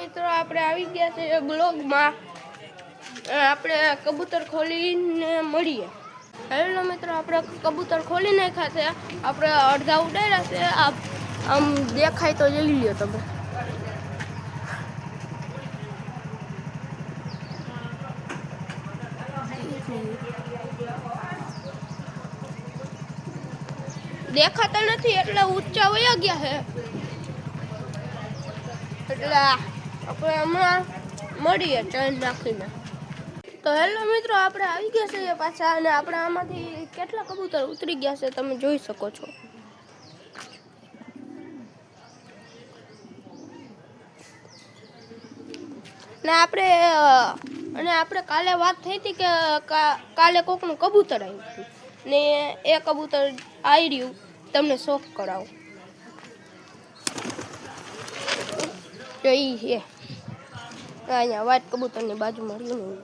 મિત્રો આપણે આવી ગયા છે બ્લોગમાં આપણે કબૂતર ખોલીને મળીએ। હેલો મિત્રો આપણે કબૂતર ખોલી નાખ્યા છે આપણે અડધા ઉડાડ્યા છે આમ દેખાય તો જોઈ લ્યો તમે। દેખાતા નથી એટલે ઊંચા વયા ગયા છે એટલે આપણે હમણાં મળીએ ટ્રેન નાખીને। તો હેલો મિત્રો આપણે આવી ગયા છીએ પાછા અને આપણે આમાંથી કેટલા કબૂતર ઉતરી ગયા છે તમે જોઈ શકો છો। ને આપણે કાલે વાત થઈ હતી કે કાલે કોકનું કબૂતર આવ્યું હતું ને એ કબૂતર આવી રહ્યું તમને શોખ કરાવું જો ઈ છે અહીંયા વ્હાઈટ કબૂતરની બાજુમાં રહ્યું ને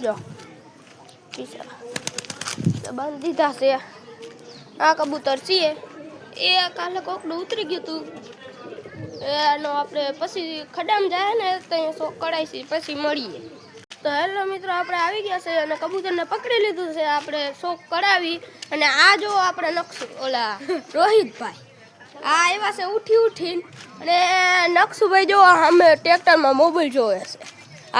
જો પીછા બાંધી દીધા છે। આ કબૂતર છે એ કાલે કોકનું ઉતરી ગયું હતું એનો આપણે પછી ખડામાં જાય ને તો અહીંયા શોખ કરાવીશું પછી મળીએ। તો હેલો મિત્રો આપણે આવી ગયા છે અને કબૂતરને પકડી લીધું છે આપણે શોખ કરાવી અને આ જો આપણે નકશો ઓલા રોહિતભાઈ આ આવ્યા છે ઉઠીને અને નકશુભાઈ જો અમે ટ્રેક્ટરમાં મોબાઈલ જોવે છે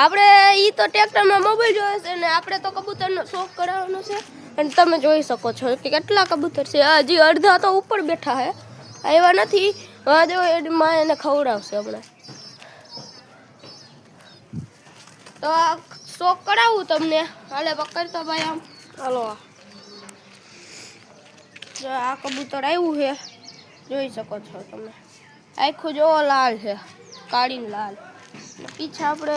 આપણે ઈ તો ટ્રેક્ટરમાં મોબાઈલ જોવે છે અને આપણે તો કબૂતરનો શોખ કરાવવાનો છે અને તમે જોઈ શકો છો કે કેટલા કબૂતર છે હજી અડધા તો ઉપર બેઠા છે આવ્યા નથી હા જો એમાં એને ખવડાવશે હમણાં। તો આ શોખ કરાવું તમને હાલે પકડતો ભાઈ આમ હાલો જો આ કબૂતર આવ્યું છે જોઈ શકો છો તમે આખું જો લાલ છે કાળીને લાલ પીછે આપણે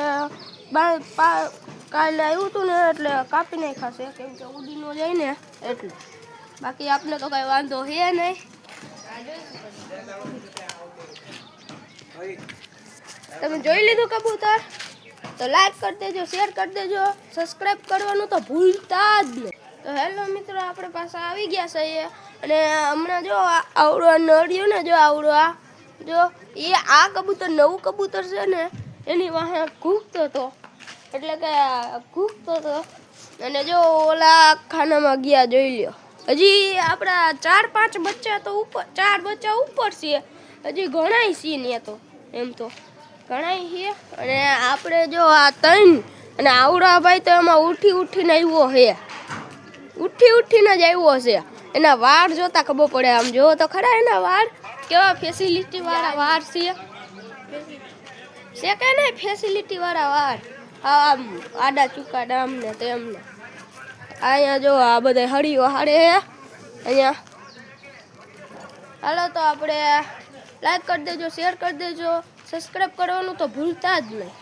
કાલે આવ્યું હતું ને એટલે કાપી નાખ્યા છે કેમ કે ઉડી ન જાય ને એટલે બાકી આપણે તો કઈ વાંધો છે નહીં। તમે જોઈ લીધું કબૂતર તો લાઈક કરી દેજો શેર કરી દેજો સબસ્ક્રાઇબ કરવાનું તો ભૂલતા જ નહીં। તો હેલો મિત્રો આપણે પાછા આવી ગયા છીએ અને હમણાં જો આવડો નળિયો ને જો આવડો આ જો એ આ કબૂતર નવું કબૂતર છે ને એની વાહે ઘૂકતો હતો એટલે કે ઘૂકતો હતો અને જો ઓલા ખાનામાં ગયા જોઈ લ્યો હજી આપણા 4-5 બચ્ચા તો ઉપર 4 બચ્ચા ઉપર છે હજી ઘણાય છે ને તો એમ તો ઘણાય છે અને આપણે જો આ 3 અને આવડા ભાઈ તો એમાં ઉઠીને આવ્યો છે ઉઠીને જ આવ્યો છે એના વાળ જોતા ખબર પડે આમ જો તો ખરા એના વાળ કેવા ફેસિલિટી વાળા વાળ છે કે નહીં ફેસિલિટી વાળા વાળ આમ આડા ચુકાડા આમને તેમને અહીંયા જો આ બધા હળીઓ હાડે અહીંયા હાલો તો આપણે લાઈક કરી દેજો શેર કરી દેજો સબસ્ક્રાઇબ કરવાનું તો ભૂલતા જ નહીં।